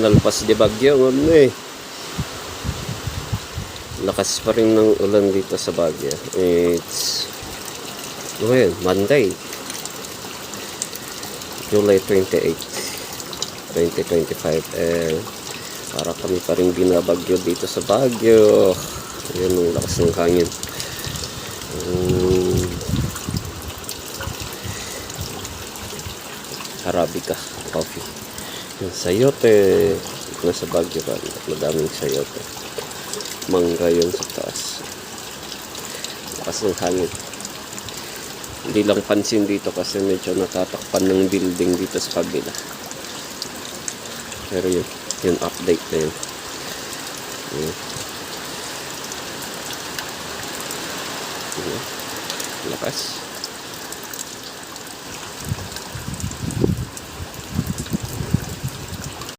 Nalpas di Baguio ano eh. Lakas pa rin ng ulan dito sa Baguio. It's Monday, July 28, 2025. Para kami pa rin binabagyo dito sa Baguio. Ayan ang lakas ng hangin. Arabica coffee. Yung sayote nasa Baguio pa, madaming sayote. Mangga yun sa taas. Lakas ng hangin. Hindi lang pansin dito kasi medyo natatakpan ng building dito sa kabila. Pero yun update na yun. Lakas.